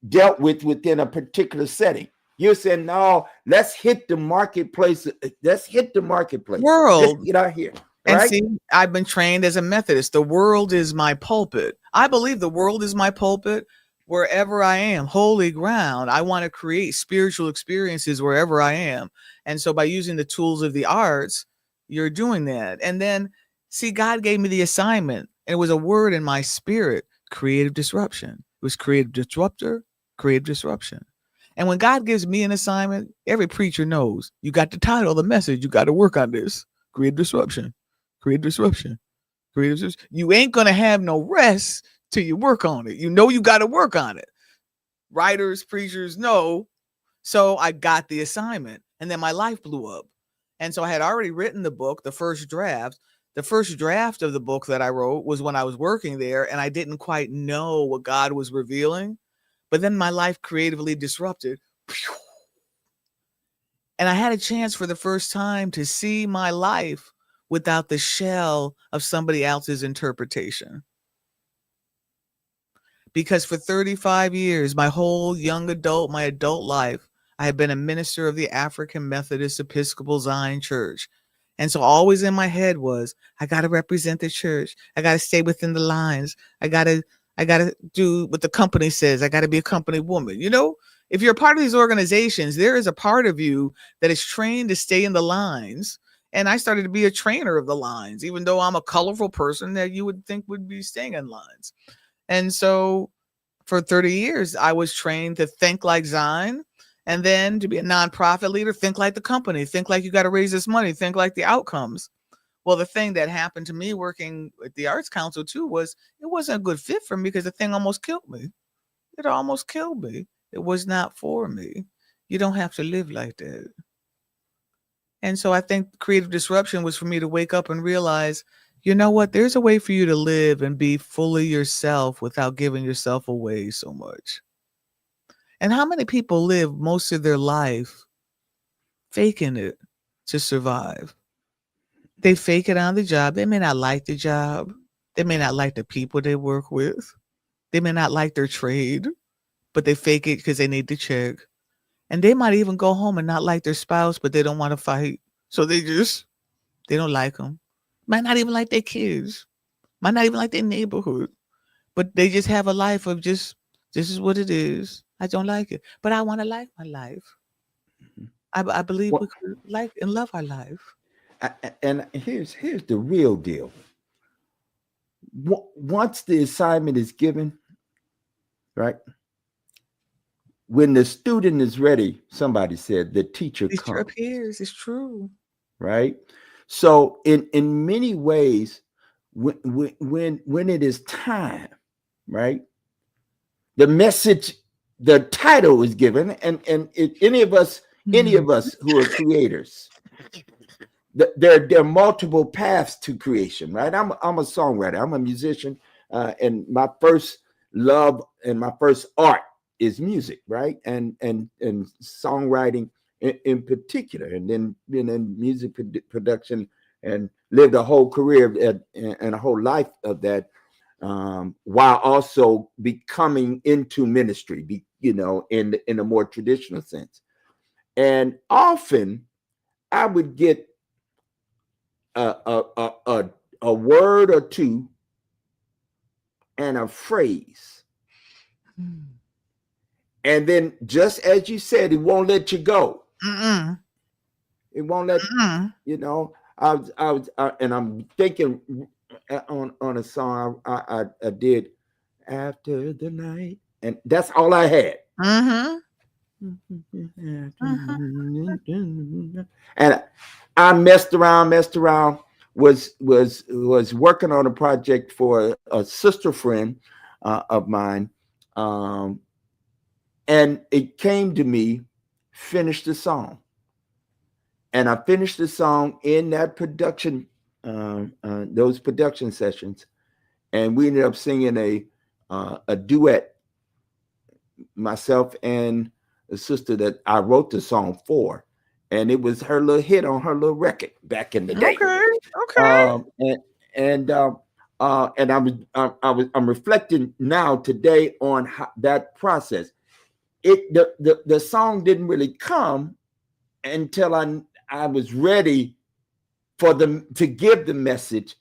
dealt with within a particular setting. You're saying, no, let's hit the marketplace. Let's hit the marketplace.
World.
Let's get out here.
And
right?
see, I've been trained as a Methodist. The world is my pulpit. I believe the world is my pulpit. wherever I am, holy ground. I want to create spiritual experiences wherever I am. And so by using the tools of the arts, you're doing that. And then, see, God gave me the assignment, and it was a word in my spirit: creative disruption. It was creative disruptor, creative disruption. And when God gives me an assignment, every preacher knows you got the title, the message, you got to work on this: creative disruption, creative disruption, creative disruption. You ain't going to have no rest till you work on it. You know you got to work on it. Writers, preachers know. So I got the assignment, and then my life blew up. And so I had already written the book, the first draft. The first draft of the book that I wrote was when I was working there, and I didn't quite know what God was revealing. But then my life creatively disrupted. And I had a chance for the first time to see my life without the shell of somebody else's interpretation. Because for 35 years, my whole my adult life, I had been a minister of the African Methodist Episcopal Zion Church. And so always in my head was, I got to represent the church. I got to stay within the lines. I got to do what the company says. I got to be a company woman. You know, if you're a part of these organizations, there is a part of you that is trained to stay in the lines. And I started to be a trainer of the lines, even though I'm a colorful person that you would think would be staying in lines. And so for 30 years, I was trained to think like Zion, and then to be a nonprofit leader, think like the company, think like you got to raise this money, think like the outcomes. Well, the thing that happened to me working at the Arts Council too was it wasn't a good fit for me because the thing almost killed me. It almost killed me. It was not for me. You don't have to live like that. And so I think creative disruption was for me to wake up and realize, you know what? There's a way for you to live and be fully yourself without giving yourself away so much. And how many people live most of their life faking it to survive? They fake it on the job. They may not like the job. They may not like the people they work with. They may not like their trade, but they fake it because they need the check. And they might even go home and not like their spouse, but they don't want to fight. So they don't like them. Might not even like their kids. Might not even like their neighborhood. But they just have a life of just, this is what it is. I don't like it. But I want to like my life. I believe we could like and love our life.
And here's the real deal. Once the assignment is given, right? When the student is ready, somebody said the teacher comes.
Appears. It's true.
Right? So in many ways, when it is time, right? The message, the title is given, and if any of us who are creators, there are multiple paths to creation, right? I'm a songwriter. I'm a musician, and my first love and my first art is music, right? And songwriting in particular, and then being in music production, and lived a whole career and a whole life of that, while also becoming into ministry, in a more traditional sense. And often I would get a word or two and a phrase. And then, just as you said, it won't let you go. It won't let I was, and I'm thinking on a song I did, After the Night, and that's all I had. And I messed around. Was working on a project for a sister friend of mine. And it came to me, finish the song. And I finished the song in that production, those production sessions. And we ended up singing a duet, myself and a sister that I wrote the song for. And it was her little hit on her little record back in the day.
Okay.
I'm reflecting now today on that process. The song didn't really come until I was ready for them to give the message,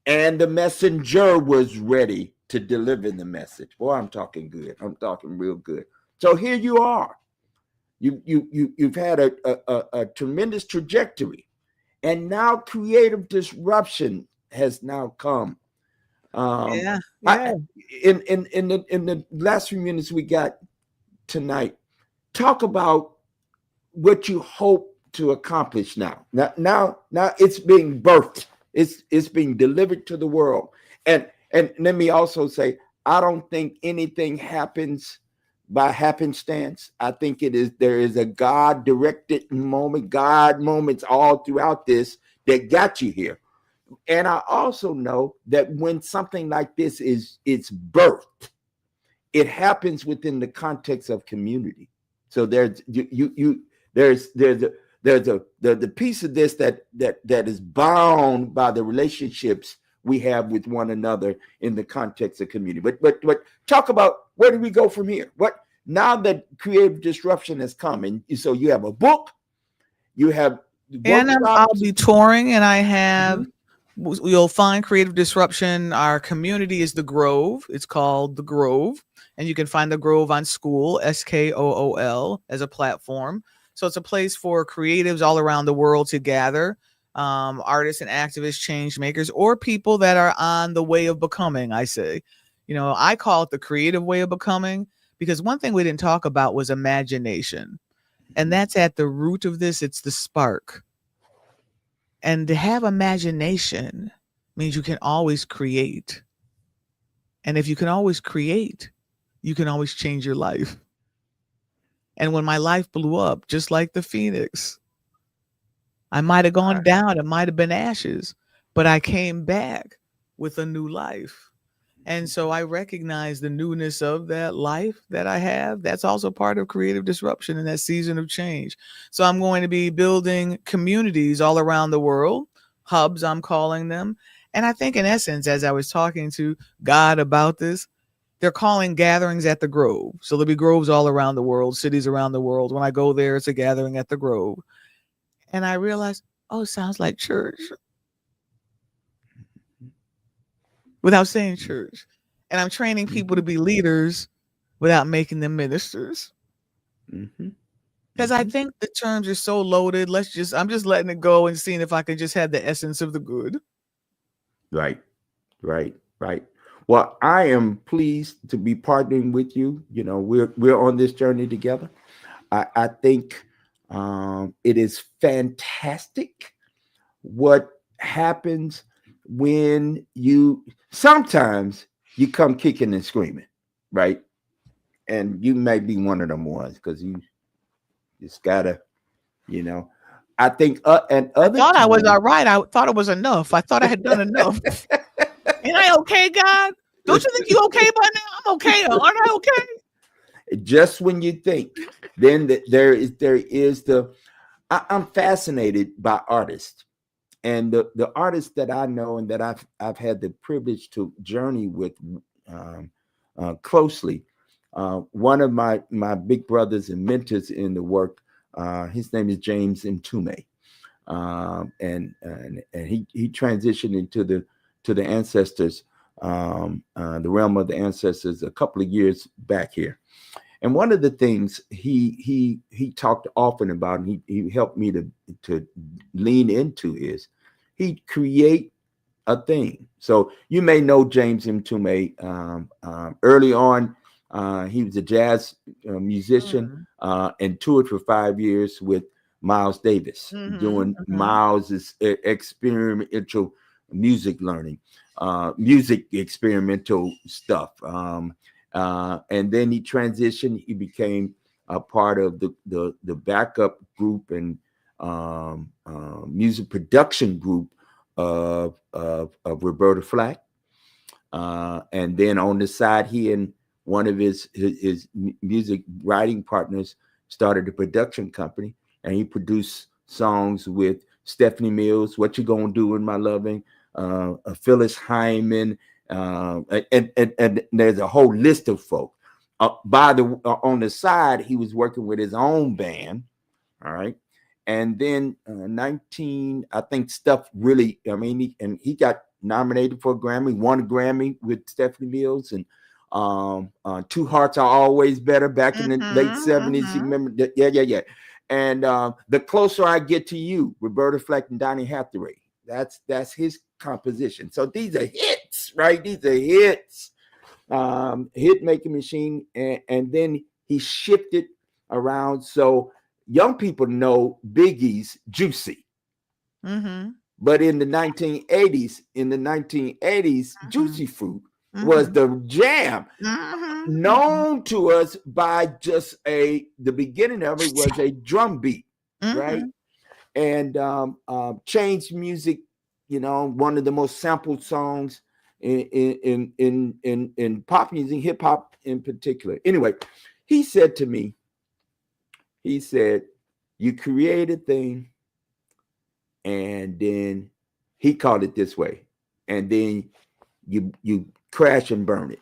and the messenger was ready to deliver the message. Boy, I'm talking good. I'm talking real good. So here you are. You've had a tremendous trajectory, and now creative disruption has now come. Um,
Yeah, yeah.
I, in the last few minutes we got tonight, talk about what you hope to accomplish now. Now it's being birthed. It's being delivered to the world. And let me also say, I don't think anything happens by happenstance. I think there is a God directed moment, God moments all throughout this that got you here. And I also know that when something like this is it's birthed, it happens within the context of community. So there's you there's the piece of this that is bound by the relationships we have with one another in the context of community. But talk about where do we go from here? What now that creative disruption has come, and so you have a book, you have
And I'll
workshops.
be touring, and I have.
Mhm.
You'll find Creative Disruption. Our community is the Grove. It's called the Grove, and you can find the Grove on School, SKOOL, as a platform. So it's a place for creatives all around the world to gather, artists and activists, change makers, or people that are on the way of becoming. I say, I call it the creative way of becoming because one thing we didn't talk about was imagination, and that's at the root of this. It's the spark. And to have imagination means you can always create. And if you can always create, you can always change your life. And when my life blew up, just like the phoenix, I might have gone down, it might have been ashes, but I came back with a new life. And so I recognize the newness of that life that I have. That's also part of creative disruption in that season of change. So I'm going to be building communities all around the world, hubs, I'm calling them. And I think, in essence, as I was talking to God about this, they're calling gatherings at the Grove. So there'll be groves all around the world, cities around the world. When I go there, it's a gathering at the Grove. And I realized, oh, it sounds like church without saying church. And I'm training people to
Mhm.
be leaders without making them ministers.
Mhm.
Because I
Mhm.
think the terms are so loaded. I'm just letting it go and seeing if I can just have the essence of the good.
Right. Right. Well, I am pleased to be partnering with you. We're on this journey together. I think it is fantastic what happens when you sometimes you come kicking and screaming, right? And you may be one of them ones because you just gotta, you know. I think, and
I
other
thought I was
times.
all right. I thought it was enough. I thought I had done enough. Ain't I okay, God? Don't you think you okay by now? I'm okay. Aren't I okay?
Just when you think, then there is the. I'm fascinated by artists, and the artists that I know and that I've had the privilege to journey with um, closely. One of my big brothers and mentors in the work, his name is James Mtume, and he transitioned into the ancestors, the realm of the ancestors a couple of years back here. And one of the things he talked often about, and he helped me to lean into is he'd create a thing. So you may know James Mtume. Early on, he was a jazz musician
Mm.
and toured for 5 years with Miles Davis,
Mhm,
doing
mhm.
Miles's experimental music learning, music experimental stuff. And then he transitioned. He became a part of the backup group and music production group of Roberta Flack. And then on the side, he and one of his music writing partners started a production company, and he produced songs with Stephanie Mills, "What You Gonna Do in My Loving," Phyllis Hyman, and there's a whole list of folk. On the side, he was working with his own band. All right. And then 19, I think stuff really, I mean, he got nominated for a Grammy, won a Grammy with Stephanie Mills, and Two Hearts Are Always Better back in the late 70s. You remember that? Yeah. And The Closer I Get to You, Roberta Fleck and Donny Hathaway. That's his composition. So these are hits, right? These are hits. Hit making machine, and then he shifted around so young people know Biggie's Juicy. But in the 1980s, Juicy Fruit was the jam, known to us by just the beginning of it was a drum beat, right? And changed music, one of the most sampled songs in pop music, hip hop in particular. Anyway, he said to me, you create a thing, and then he called it this way, and then you crash and burn it.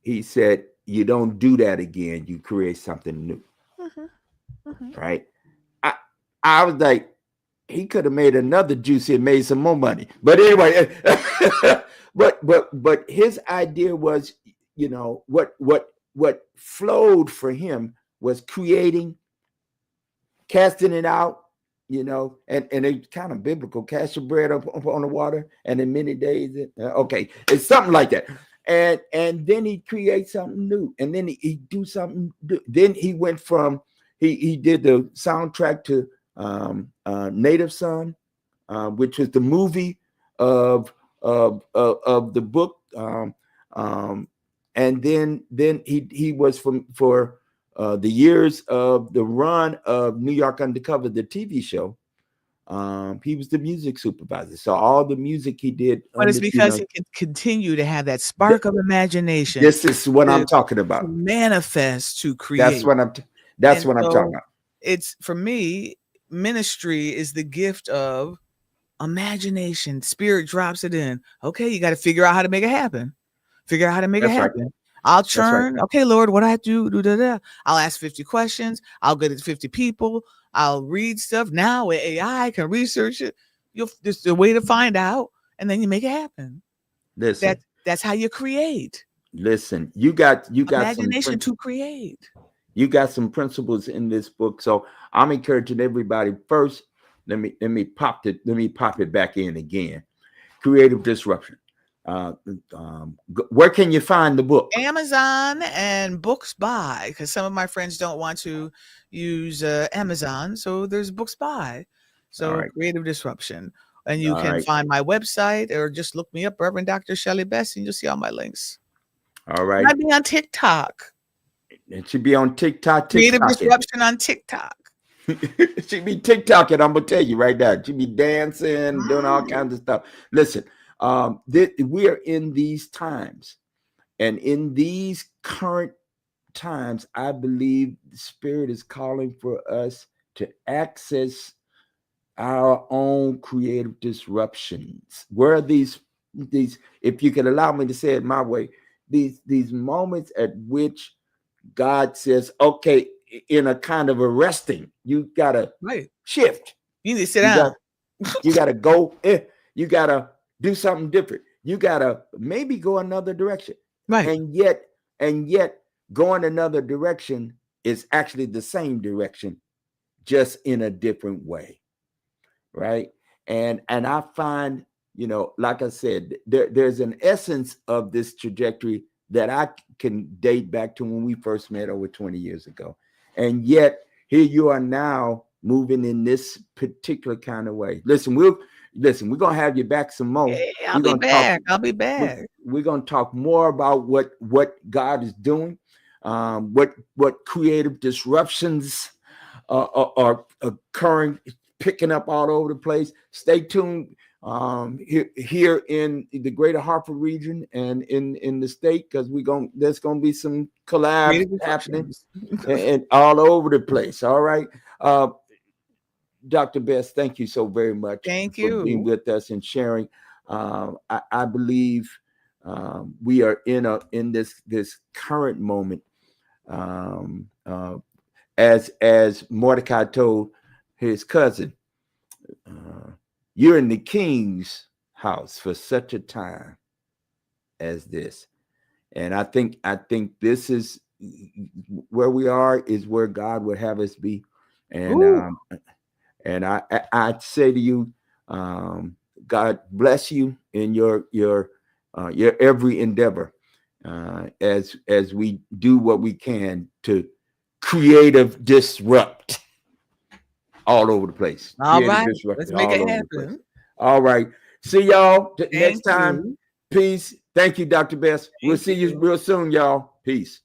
He said, you don't do that again. You create something new. Right? I was like, he could have made another Juicy and made some more money. But anyway, but his idea was, what flowed for him was creating, casting it out, and it's kind of biblical. Cast your bread up on the water, and in many days, okay, it's something like that. And then he creates something new, and then he do something. Then he went from he did the soundtrack to Native Son, which was the movie of the book, and then he was for the years of the run of New York Undercover, the TV show. He was the music supervisor, so all the music he did.
But it's because he can continue to have that spark of imagination.
This is what I'm talking about.
To manifest, to create.
That's what I'm talking about.
It's, for me, ministry is the gift of imagination. Spirit drops it in. Okay, you got to figure out how to make it happen. Figure out how to make it happen. Right. I'll churn. Right. Okay, Lord, what do I have to do? I'll ask 50 questions. I'll get it to 50 people. I'll read stuff. Now AI can research it. There's a way to find out, and then you make it happen.
Listen,
that's how you create.
Listen, you got
imagination to create.
You got some principles in this book, so I'm encouraging everybody. First, let me pop it back in again. Creative disruption. Where can you find the book?
Amazon and Books By, because some of my friends don't want to use Amazon, so there's Books By. So right. Creative disruption, and you can find my website or just look me up, Reverend Dr. Shelley Best, and you'll see all my links.
All right.
I'd be on TikTok.
It should be on TikTok.
Creative disruption on TikTok.
She'd be TikToking. I'm gonna tell you right now. She'd be dancing, doing all kinds of stuff. Listen, we are in these times, and in these current times, I believe the Spirit is calling for us to access our own creative disruptions. Where are these? If you can allow me to say it my way, these moments at which God says, okay, in a kind of arresting, you gotta shift.
You need to sit down.
You gotta go. You gotta do something different. You gotta maybe go another direction.
Right.
And yet going another direction is actually the same direction, just in a different way. Right. And I find, like I said, there's an essence of this trajectory that I can date back to when we first met over 20 years ago. And yet here you are now moving in this particular kind of way. Listen, we're going to have you back some more.
Hey, I'll be back.
We're going to talk more about what God is doing, what creative disruptions are occurring, picking up all over the place. Stay tuned here in the greater Hartford region and in the state, because there's gonna be some collabs happening and all over the place. All right. Dr. Best, thank you so very much.
Thank you
for being with us and sharing. I believe we are in this current moment, as Mordecai told his cousin, You're in the king's house for such a time as this. And I think this is where we are, is where God would have us be. And
Ooh.
I'd say to you, God bless you in your every endeavor, as we do what we can to creative disrupt all over the place.
All
Creative
right.
disrupt
Let's make
all
it
over the place.
happen.
All right. See y'all next
Thank
time.
you.
Peace. Thank you, Dr. Best. We'll
Thank
see you
you.
real soon, y'all. Peace.